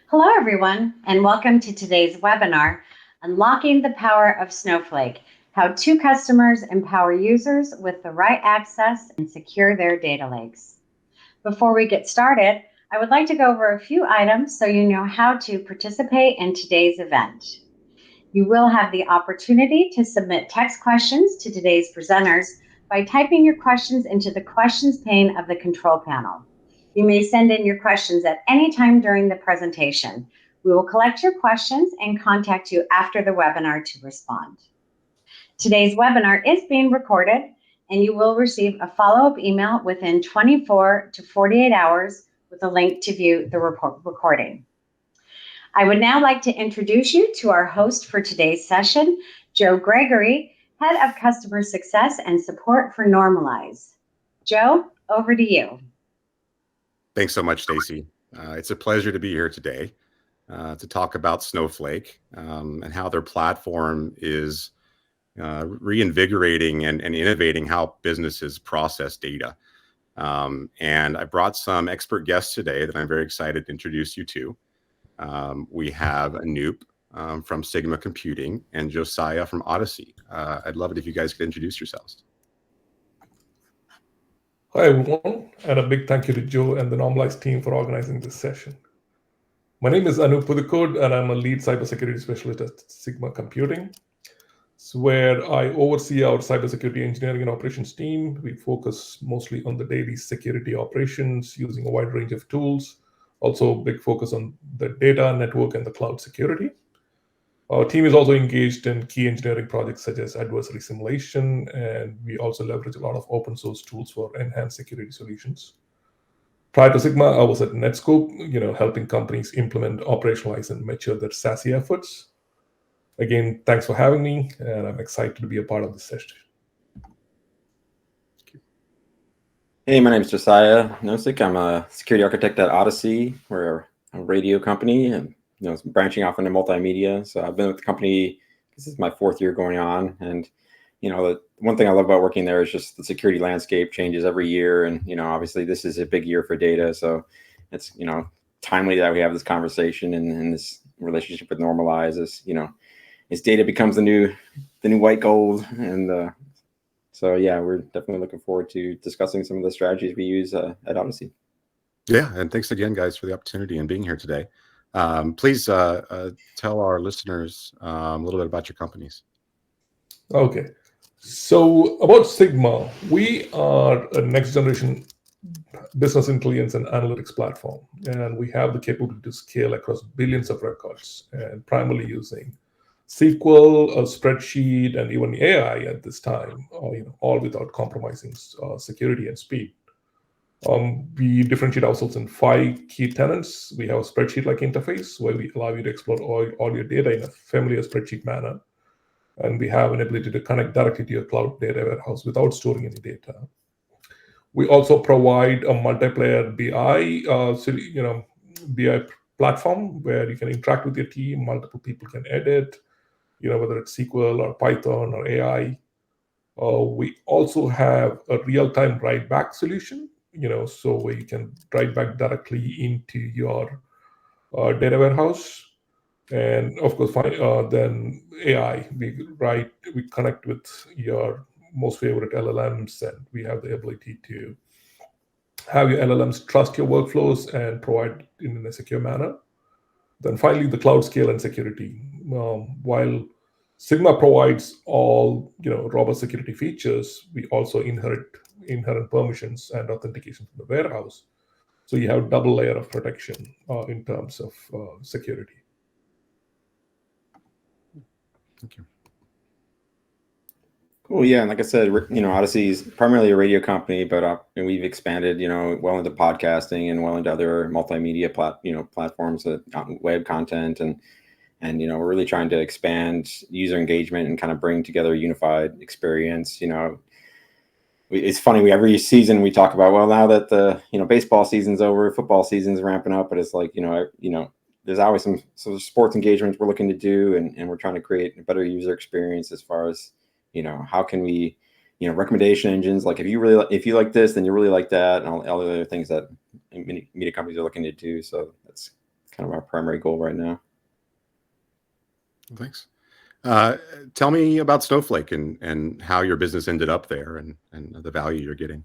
Hello, everyone, and welcome to today's webinar, Unlocking the Power of Snowflake, How Two Customers Empower Users with the Right Access and Secure Their Data Lakes. Before we get started, I would like to go over a few items so you know how to participate in today's event. You will have the opportunity to submit text questions to today's presenters by typing your questions into the questions pane of the control panel. You may send in your questions at any time during the presentation. We will collect your questions and contact you after the webinar to respond. Today's webinar is being recorded, and you will receive a follow-up email within 24 to 48 hours with a link to view the recording. I would now like to introduce you to our host for today's session, Joe Gregory, Head of Customer Success and Support for Normalize. Joe, over to you. Thanks so much, Stacy. It's a pleasure to be here today to talk about Snowflake and how their platform is reinvigorating and innovating how businesses process data. And I brought some expert guests today that I'm very excited to introduce you to. We have Anoop from Sigma Computing and Josiah from Audacy. I'd love it if you guys could introduce yourselves. Hi, everyone, and a big thank you to Joe and the Normalize team for organizing this session. My name is Anoop Pudukod, and I'm a lead cybersecurity specialist at Sigma Computing. It's where I oversee our cybersecurity engineering and operations team. We focus mostly on the daily security operations using a wide range of tools. Also, big focus on the data, network, and the cloud security. Our team is also engaged in key engineering projects such as adversary simulation, and we also leverage a lot of open source tools for enhanced security solutions. Prior to Sigma, I was at Netscope, helping companies implement, operationalize, and mature their SASE efforts. Again, thanks for having me, and I'm excited to be a part of this session. Hey, my name is Josiah Nosik. I'm a security architect at Audacy. We're a radio company and branching off into multimedia. So I've been with the company, this is my 4th year going on. And, the one thing I love about working there is just the security landscape changes every year. And, obviously this is a big year for data. So it's, timely that we have this conversation and this relationship with Normalize as data becomes the new white gold. And so, yeah, we're definitely looking forward to discussing some of the strategies we use at Audacy. Yeah, and thanks again, guys, for the opportunity and being here today. Please tell our listeners a little bit about your companies. Okay, so about Sigma, we are a next generation business intelligence and analytics platform, and we have the capability to scale across billions of records and primarily using SQL, a spreadsheet, and even AI at this time, all without compromising security and speed. We differentiate ourselves in 5 key tenets. We have a spreadsheet-like interface where we allow you to explore all your data in a familiar spreadsheet manner. And we have an ability to connect directly to your cloud data warehouse without storing any data. We also provide a multiplayer BI platform where you can interact with your team. Multiple people can edit, whether it's SQL or Python or AI. We also have a real-time write-back solution, so where you can write back directly into your data warehouse. And of course, then AI, we connect with your most favorite LLMs, and we have the ability to have your LLMs trust your workflows and provide in a secure manner. Then finally, the cloud scale and security. While Sigma provides all robust security features, we also inherent permissions and authentication from the warehouse. So you have double layer of protection in terms of security. Thank you. Cool, yeah, and like I said, Audacy is primarily a radio company, but we've expanded, well into podcasting and well into other multimedia platforms, web content, and we're really trying to expand user engagement and kind of bring together a unified experience. It's funny, every season we talk about, well, now that the baseball season's over, football season's ramping up, but it's like there's always some sports engagements we're looking to do, and we're trying to create a better user experience as far as how can we recommendation engines, like if you like this, then you really like that, and all the other things that media companies are looking to do. So that's kind of our primary goal right now. Thanks. Tell me about Snowflake and how your business ended up there and the value you're getting.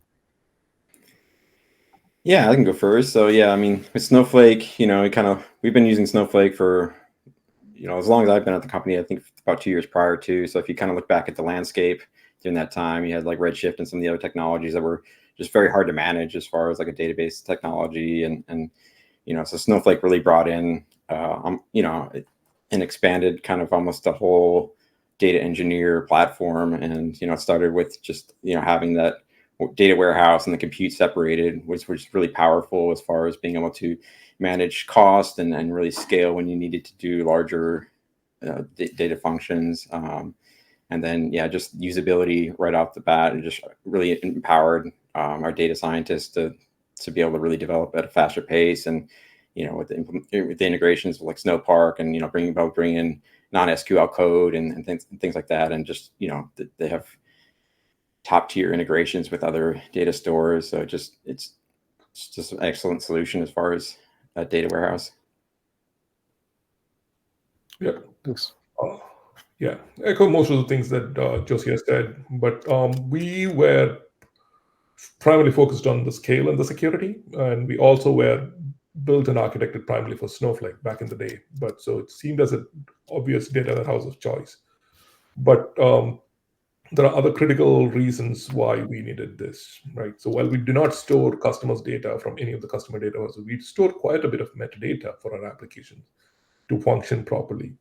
Yeah, I can go first. So yeah, I mean, with Snowflake, we've been using Snowflake for, as long as I've been at the company. I think about 2 years prior to. So if you kind of look back at the landscape during that time, you had like Redshift and some of the other technologies that were just very hard to manage as far as like a database technology, and so Snowflake really brought in, and expanded kind of almost the whole data engineer platform. And it started with just having that data warehouse and the compute separated, which was really powerful as far as being able to manage cost and really scale when you needed to do larger data functions. And then, yeah, just usability right off the bat, and just really empowered our data scientists to be able to really develop at a faster pace. And, with the integrations of like Snowpark and, bring in non-SQL code and things like that. And just, they have top tier integrations with other data stores. So it's just an excellent solution as far as a data warehouse. Yeah. Thanks. Yeah, echo most of the things that Josie has said, but we were primarily focused on the scale and the security, and we also were built and architected primarily for Snowflake back in the day. But so it seemed as an obvious data warehouse of choice. But there are other critical reasons why we needed this, right? So while we do not store customers' data from any of the customer data, we store quite a bit of metadata for our applications to function properly.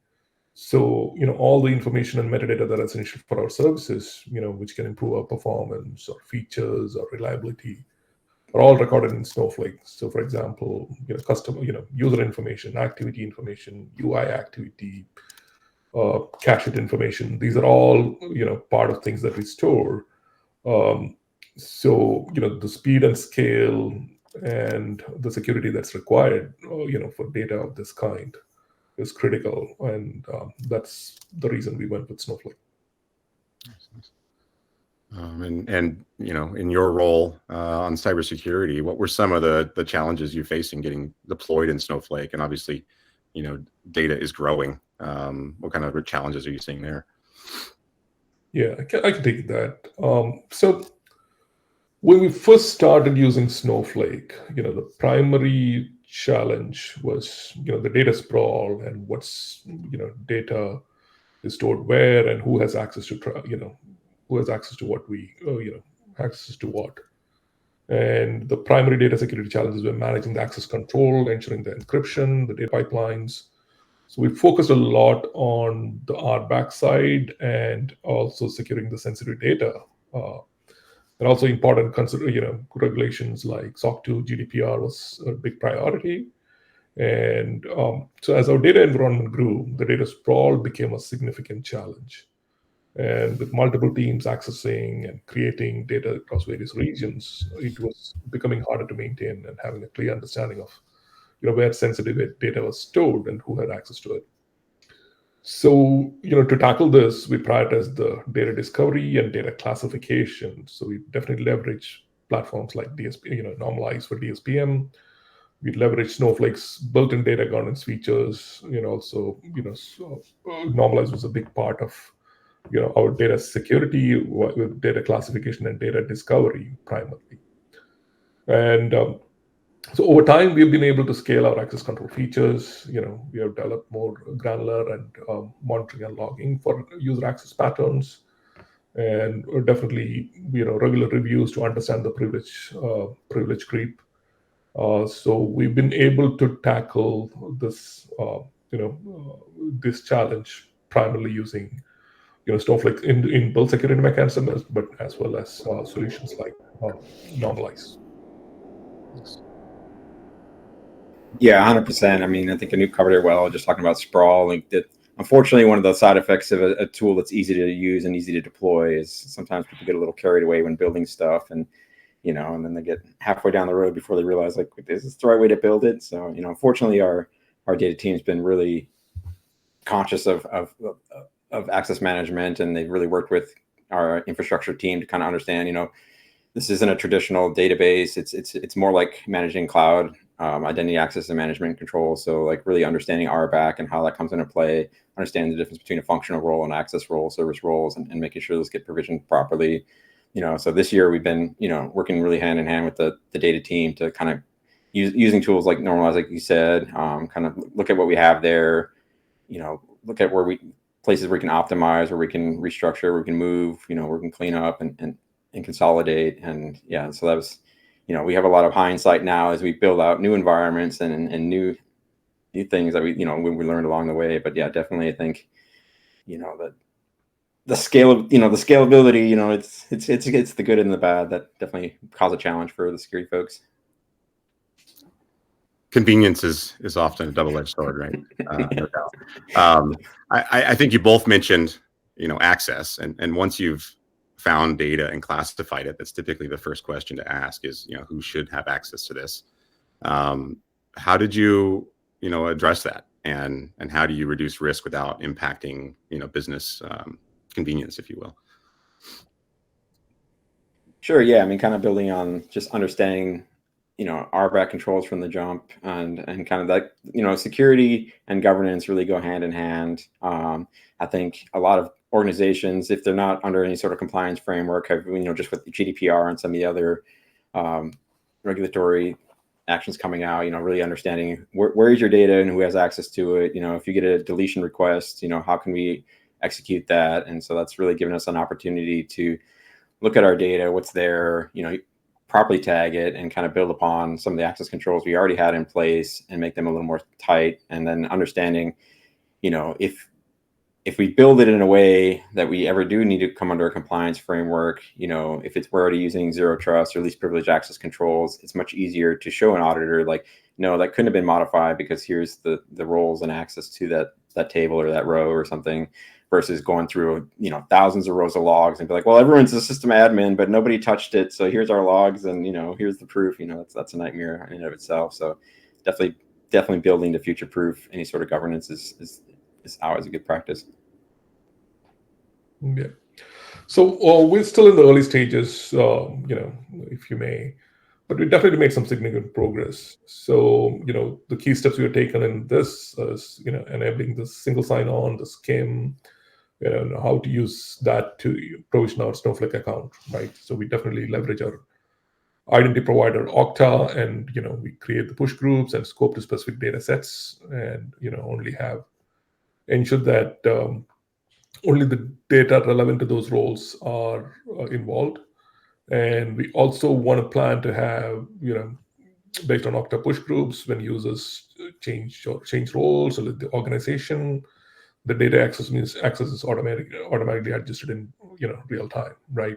So, all the information and metadata that are essential for our services, which can improve our performance or features or reliability, are all recorded in Snowflake. So, for example, customer, user information, activity information, UI activity, cached information. These are all, part of things that we store. So, the speed and scale and the security that's required, for data of this kind is critical, and that's the reason we went with Snowflake. And in your role on cybersecurity, what were some of the challenges you faced in getting deployed in Snowflake? And obviously, data is growing. What kind of challenges are you seeing there? Yeah, I can take that. So when we first started using Snowflake, the primary challenge was, the data sprawl and what's, data is stored where and who has access to, who has access to what access to what. And the primary data security challenges were managing the access control, ensuring the encryption, the data pipelines. So we focused a lot on the RBAC side and also securing the sensitive data. And also important regulations like SOC 2, GDPR was a big priority. And so as our data environment grew, the data sprawl became a significant challenge. And with multiple teams accessing and creating data across various regions, it was becoming harder to maintain and having a clear understanding of where sensitive data was stored and who had access to it. So, to tackle this, we prioritized the data discovery and data classification. So we definitely leverage platforms like DSP, Normalize for DSPM. We leverage Snowflake's built-in data governance features. Also, Normalize was a big part of, our data security with data classification and data discovery primarily. And so over time, we've been able to scale our access control features. We have developed more granular and monitoring and logging for user access patterns, and definitely regular reviews to understand the privilege creep. So we've been able to tackle this this challenge primarily using Snowflake in build security mechanisms, but as well as solutions like Normalize. Yeah, 100%. I mean, I think Anoop covered it well, just talking about sprawl. Like that, unfortunately, one of the side effects of a tool that's easy to use and easy to deploy is sometimes people get a little carried away when building stuff, and and then they get halfway down the road before they realize, like, is this the right way to build it? So, unfortunately, our data team's been really conscious of access management, and they've really worked with our infrastructure team to kind of understand, this isn't a traditional database. It's more like managing cloud identity access and management control. So like really understanding RBAC and how that comes into play, understanding the difference between a functional role and access role, service roles, and making sure those get provisioned properly. So this year we've been, working really hand in hand with the data team to kind of using tools like Normalize, like you said, kind of look at what we have there, look at places where we can optimize, where we can restructure, where we can move, where we can clean up and consolidate. And yeah, so that was, we have a lot of hindsight now as we build out new environments and new things that we learned along the way. But yeah, definitely, I think, that the scale of, the scalability, it's the good and the bad that definitely cause a challenge for the security folks. Convenience is often a double-edged sword, right? No doubt. I think you both mentioned, access, and once you've found data and classified it, that's typically the first question to ask is, who should have access to this? How did you, address that, and how do you reduce risk without impacting, business convenience, if you will? Sure. Yeah. I mean, kind of building on just understanding, RBAC controls from the jump, and kind of that, security and governance really go hand in hand. I think a lot of organizations, if they're not under any sort of compliance framework, have, just with the GDPR and some of the other regulatory actions coming out, really understanding where is your data and who has access to it. If you get a deletion request, how can we execute that? And so that's really given us an opportunity to look at our data, what's there, properly tag it, and kind of build upon some of the access controls we already had in place and make them a little more tight. And then understanding, if we build it in a way that we ever do need to come under a compliance framework, if we're already using zero trust or least privileged access controls, it's much easier to show an auditor, like, no, that couldn't have been modified because here's the roles and access to that table or that row or something, versus going through, thousands of rows of logs and be like, well, everyone's a system admin, but nobody touched it. So here's our logs, and, here's the proof. That's a nightmare in and of itself. So definitely building to future proof any sort of governance is always a good practice. Yeah. So we're still in the early stages, if you may, but we definitely made some significant progress. So, the key steps we have taken in this is, enabling the single sign-on, the SCIM, how to use that to provision our Snowflake account, right? So we definitely leverage our identity provider Okta, and we create the push groups and scope to specific data sets, and only have ensure that only the data relevant to those roles are involved. And we also want to plan to have, based on Okta push groups, when users change roles or the organization, the data access is automatically adjusted in real time, right?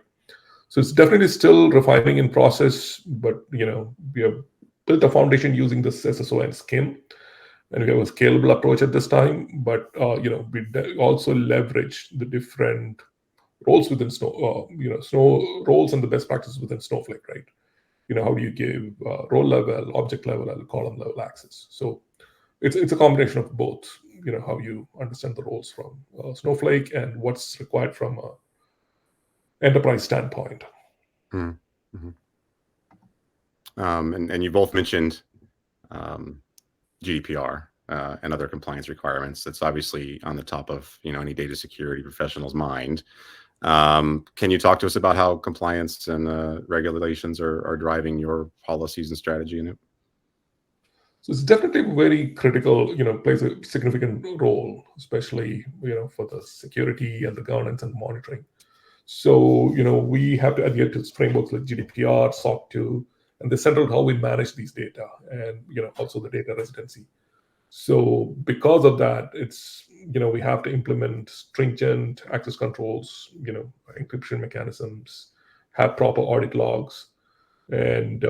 So it's definitely still refining in process, but we have built a foundation using this SSO and SCIM, and we have a scalable approach at this time. But we also leverage the different roles within Snow roles and the best practices within Snowflake, right? How do you give role level, object level, and column level access? So it's a combination of both. How you understand the roles from Snowflake and what's required from an enterprise standpoint. Mm-hmm. And you both mentioned GDPR and other compliance requirements. That's obviously on the top of any data security professional's mind. Can you talk to us about how compliance and regulations are driving your policies and strategy in it? So it's definitely very critical, plays a significant role, especially, for the security and the governance and monitoring. So, we have to adhere to frameworks like GDPR, SOC 2, and they center how we manage these data, and, also the data residency. So because of that, it's, we have to implement stringent access controls, encryption mechanisms, have proper audit logs, and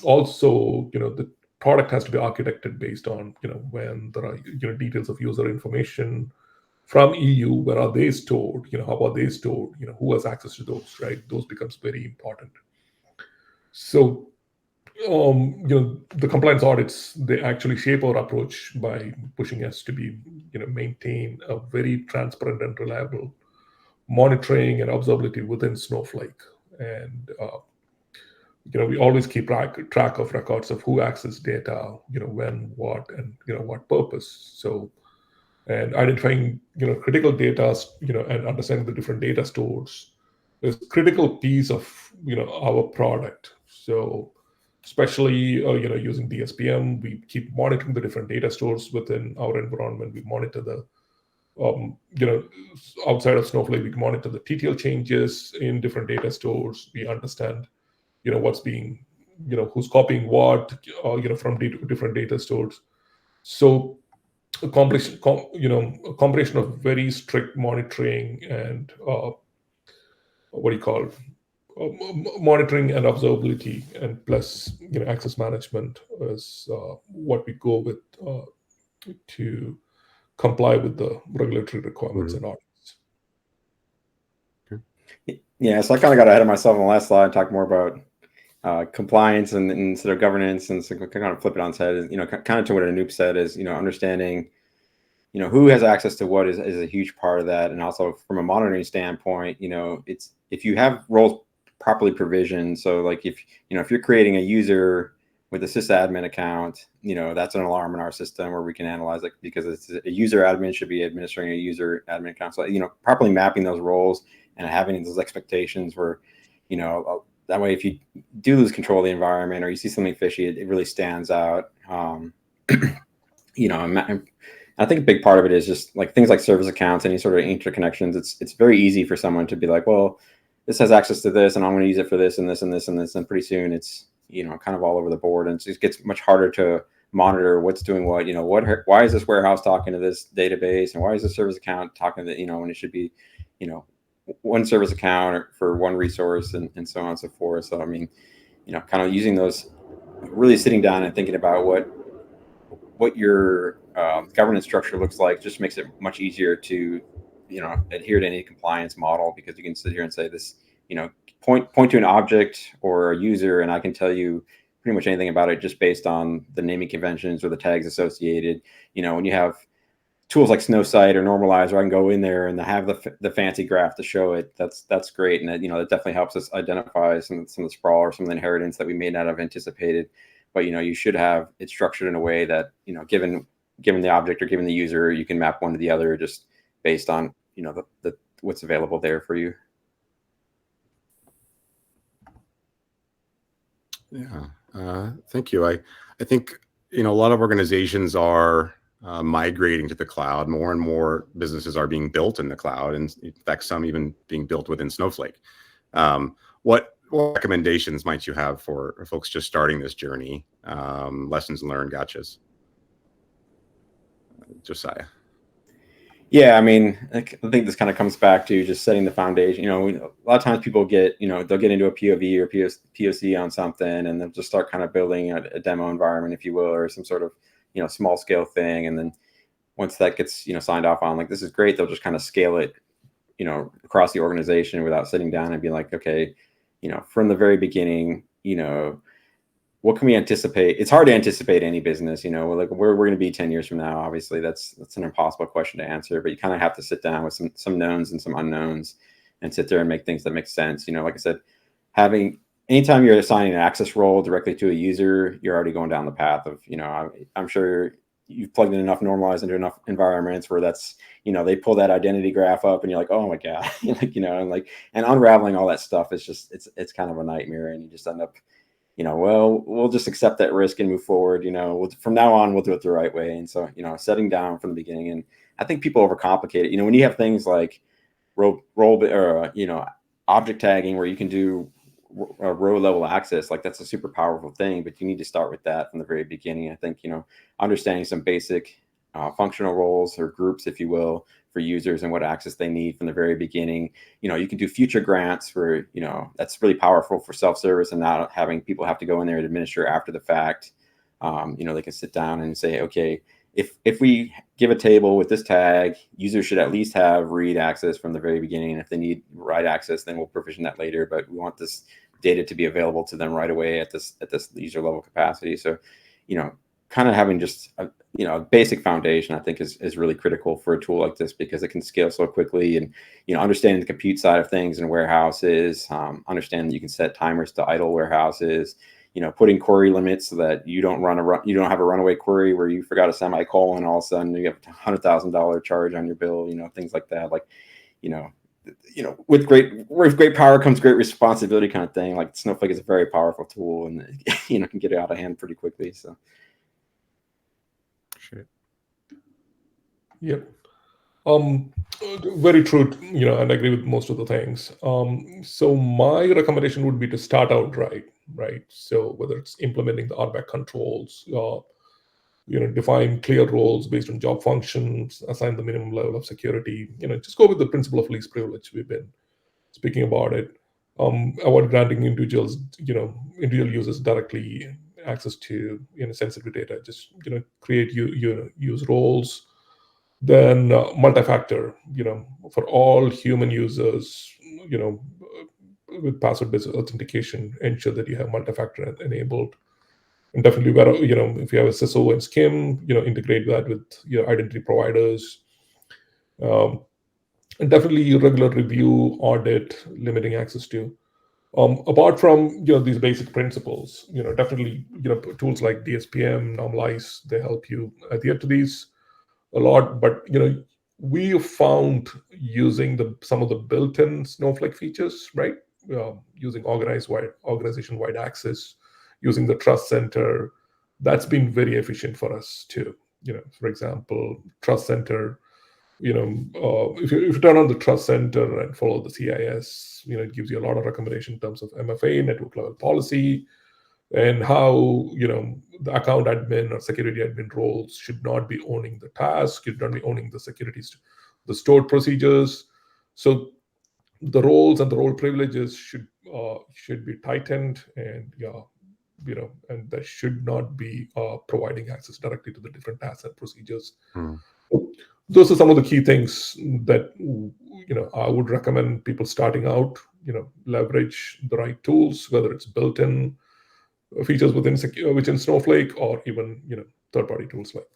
also, the product has to be architected based on, when there are, details of user information from EU, where are they stored? How are they stored? Who has access to those, right? Those becomes very important. So, the compliance audits, they actually shape our approach by pushing us to be, maintain a very transparent and reliable monitoring and observability within Snowflake. And we always keep track of records of who accessed data, when, what, and what purpose. So, and identifying critical data, and understanding the different data stores is critical piece of our product. So, especially using DSPM, we keep monitoring the different data stores within our environment. We monitor the outside of Snowflake, we monitor the TTL changes in different data stores. We understand what's being who's copying what from different data stores. So a combination of very strict monitoring and what do you call monitoring and observability, and plus access management is what we go with to comply with the regulatory requirements and audits. Yeah, so I kind of got ahead of myself on the last slide and talked more about compliance and instead of governance, and so kind of flip it on its head. Kind of to what Anoop said is, understanding, who has access to what is a huge part of that, and also from a monitoring standpoint, it's if you have roles properly provisioned. So like if you're creating a user with a sysadmin account, that's an alarm in our system where we can analyze it, because it's a user admin should be administering a user admin account. So properly mapping those roles and having those expectations where, that way if you do lose control of the environment or you see something fishy, it really stands out. I think a big part of it is just like things like service accounts, any sort of interconnections. It's very easy for someone to be like, well, this has access to this, and I'm going to use it for this and this and this and this, and pretty soon it's kind of all over the board, and it just gets much harder to monitor what's doing what. Why is this warehouse talking to this database, and why is this service account talking to when it should be one service account for one resource, and so on and so forth. So I mean, kind of using those, really sitting down and thinking about what your governance structure looks like just makes it much easier to adhere to any compliance model, because you can sit here and say this, point to an object or a user, and I can tell you pretty much anything about it just based on the naming conventions or the tags associated. When you have tools like Snowsight or Normalizer, I can go in there and have the fancy graph to show it. That's great, and that it definitely helps us identify some of the sprawl or some of the inheritance that we may not have anticipated. But you should have it structured in a way that given the object or given the user, you can map one to the other just based on the what's available there for you. Yeah, thank you. I think a lot of organizations are migrating to the cloud. More and more businesses are being built in the cloud, and in fact, some even being built within Snowflake. What recommendations might you have for folks just starting this journey? Lessons learned, gotchas. Josiah. Yeah, I mean, I think this kind of comes back to just setting the foundation. A lot of times people get, they'll get into a POV or POC on something, and they'll just start kind of building a demo environment, if you will, or some sort of, small scale thing. And then once that gets, signed off on, like, this is great, they'll just kind of scale it, across the organization without sitting down and being like, okay, from the very beginning, what can we anticipate? It's hard to anticipate any business, like where we're going to be 10 years from now. Obviously, that's an impossible question to answer, but you kind of have to sit down with some knowns and some unknowns and sit there and make things that make sense. Like I said, anytime you're assigning an access role directly to a user, you're already going down the path of, I'm sure you've plugged in enough normalized into enough environments where that's, they pull that identity graph up and you're like, oh my God, and unraveling all that stuff is just, it's kind of a nightmare, and you just end up, well, we'll just accept that risk and move forward. From now on, we'll do it the right way. And so, setting down from the beginning. And I think people overcomplicate it. When you have things like role or, object tagging where you can do a row level access, like that's a super powerful thing, but you need to start with that from the very beginning. I think, understanding some basic functional roles or groups, if you will, for users and what access they need from the very beginning. You can do future grants where, that's really powerful for self-service and not having people have to go in there and administer after the fact. They can sit down and say, okay, if we give a table with this tag, users should at least have read access from the very beginning. And if they need write access, then we'll provision that later. But we want this data to be available to them right away at this user level capacity. So, kind of having just a, a basic foundation, I think is really critical for a tool like this, because it can scale so quickly. And understanding the compute side of things in warehouses, understanding you can set timers to idle warehouses, putting query limits so that you don't have a runaway query where you forgot a semicolon and all of a sudden you have a $100,000 charge on your bill, things like that. Like, with great power comes great responsibility, kind of thing. Like Snowflake is a very powerful tool, and can get it out of hand pretty quickly. So. Yep. Very true, and I agree with most of the things. So my recommendation would be to start out right? So whether it's implementing the RBAC controls, define clear roles based on job functions, assign the minimum level of security, just go with the principle of least privilege. We've been speaking about it. Avoid granting individual users directly access to sensitive data. Just create use roles. Then multi-factor, for all human users, with password-based authentication, ensure that you have multi-factor enabled. And definitely, if you have a SISO and SCIM, integrate that with your identity providers. And definitely regular review, audit, limiting access to. Apart from these basic principles, definitely tools like DSPM, Normalize, they help you adhere to these a lot. But we have found using some of the built-in Snowflake features, right? Using organization-wide access, using the trust center, that's been very efficient for us too. For example, trust center. If you turn on the trust center and follow the CIS, it gives you a lot of recommendation in terms of MFA, network level policy, and how the account admin or security admin roles should not be owning the task, should not be owning the the stored procedures. So the roles and the role privileges should be tightened, and and that should not be providing access directly to the different tasks and procedures. Those are some of the key things that I would recommend people starting out. Leverage the right tools, whether it's built-in features within Snowflake, or even third-party tools like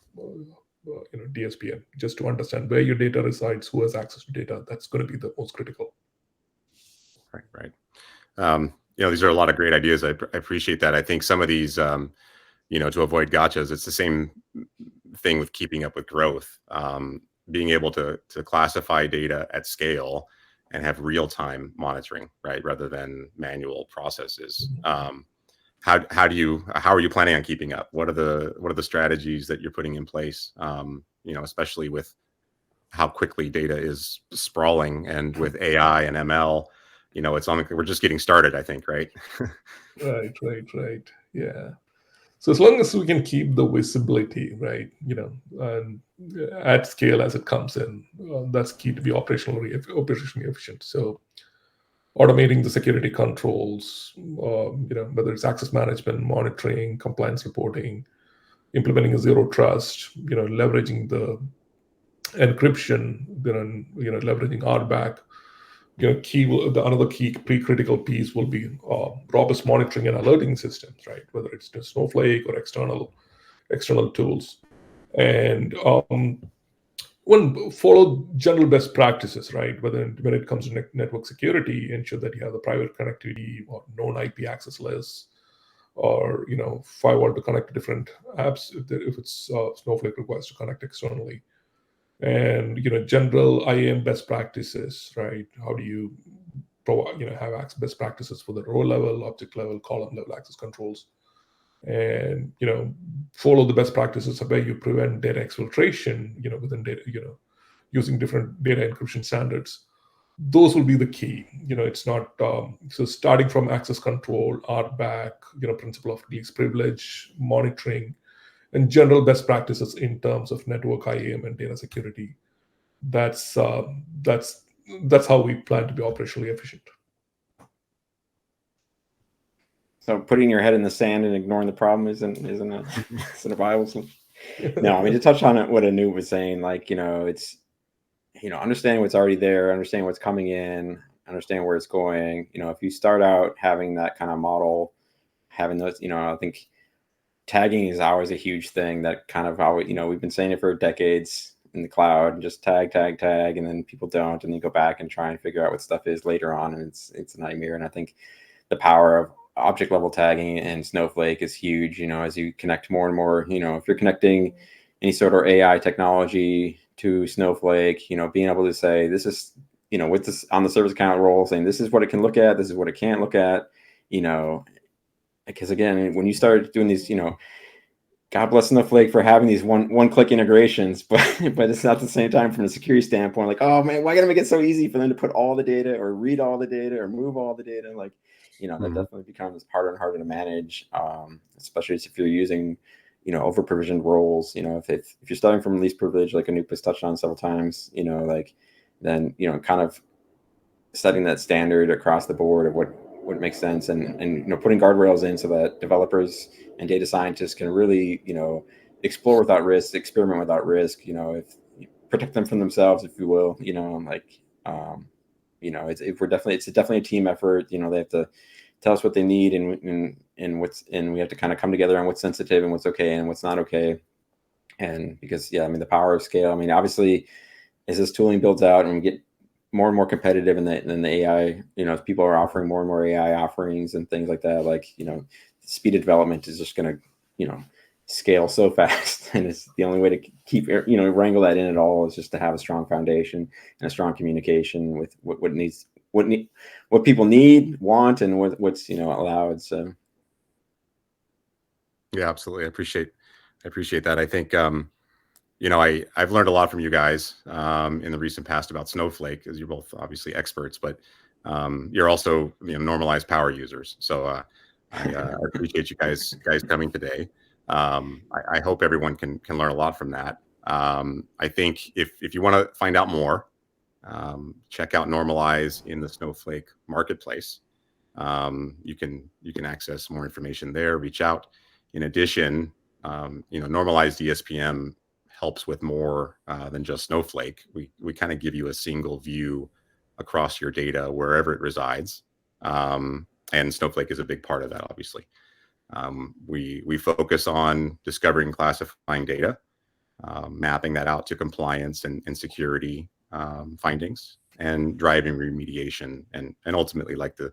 DSPM, just to understand where your data resides, who has access to data. That's going to be the most critical. Right. These are a lot of great ideas. I appreciate that. I think some of these, to avoid gotchas, it's the same thing with keeping up with growth. Being able to classify data at scale and have real-time monitoring, right, rather than manual processes. How are you planning on keeping up? What are the strategies that you're putting in place? Especially with how quickly data is sprawling, and with AI and ML, we're just getting started, I think, right? Right. Yeah. So as long as we can keep the visibility, right, and at scale as it comes in, that's key to be operationally efficient. So automating the security controls, whether it's access management, monitoring, compliance reporting, implementing a zero trust, leveraging the encryption, leveraging RBAC. Another key pre-critical piece will be robust monitoring and alerting systems, right? Whether it's the Snowflake or external tools, and follow general best practices, right? When it comes to network security, ensure that you have the private connectivity or known IP access lists, or firewall to connect to different apps if it's Snowflake requires to connect externally. And general IAM best practices, right? How do you provide have best practices for the row level, object level, column level access controls, and follow the best practices where you prevent data exfiltration within data, using different data encryption standards. Those will be the key. It's not so starting from access control, RBAC, principle of least privilege, monitoring, and general best practices in terms of network IAM and data security. That's how we plan to be operationally efficient. So putting your head in the sand and ignoring the problem isn't a viable solution. No, I mean, to touch on what Anu was saying, like, it's understanding what's already there, understanding what's coming in, understand where it's going. If you start out having that kind of model, having those, I think tagging is always a huge thing that kind of always, we've been saying it for decades in the cloud, just tag, tag, tag, and then people don't, and then go back and try and figure out what stuff is later on, and it's a nightmare. And I think the power of object level tagging and Snowflake is huge, as you connect more and more, if you're connecting any sort of AI technology to Snowflake, being able to say, this is, with this on the service account role, saying this is what it can look at, this is what it can't look at, because again, when you start doing these, God bless Snowflake for having these one-click integrations, but it's not at the same time from a security standpoint, like, oh man, why gotta make it so easy for them to put all the data or read all the data or move all the data? Like, that definitely becomes harder and harder to manage, especially if you're using, over provisioned roles. If you're starting from least privilege, like Anoop has touched on several times, then kind of setting that standard across the board of what makes sense, and putting guardrails in so that developers and data scientists can really explore without risk, experiment without risk, if protect them from themselves, if you will, it's definitely a team effort. They have to tell us what they need, and we have to kind of come together on what's sensitive and what's okay and what's not okay. And because the power of scale, obviously as this tooling builds out and we get more and more competitive in the AI, if people are offering more and more AI offerings and things like that, like, the speed of development is just going to, scale so fast. And it's the only way to keep, wrangle that in at all is just to have a strong foundation and a strong communication with what people need, want, and what's, allowed. So. Yeah, absolutely. I appreciate that. I think, I've learned a lot from you guys in the recent past about Snowflake, as you're both obviously experts, but you're also normalized power users. So I appreciate you guys coming today. I hope everyone can learn a lot from that. I think if you want to find out more, check out Normalize in the Snowflake marketplace. You can access more information there. Reach out. In addition, Normalized ESPM helps with more than just Snowflake. We kind of give you a single view across your data wherever it resides, and Snowflake is a big part of that. Obviously, we focus on discovering and classifying data, mapping that out to compliance and security findings, and driving remediation, and ultimately, like the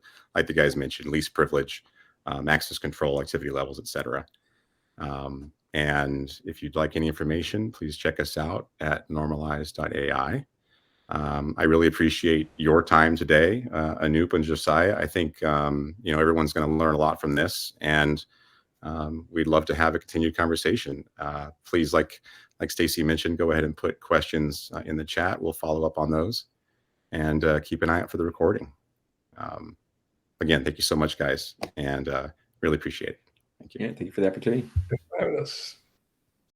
guys mentioned, least privilege, access control, activity levels, etc. And if you'd like any information, please check us out at normalize.ai. I really appreciate your time today, Anoop and Josiah. I think everyone's going to learn a lot from this, and we'd love to have a continued conversation. Please, like Stacy mentioned, go ahead and put questions in the chat. We'll follow up on those, and keep an eye out for the recording. Again, thank you so much, guys, and really appreciate it. Thank you. Yeah, thank you for the opportunity. Thanks for having us.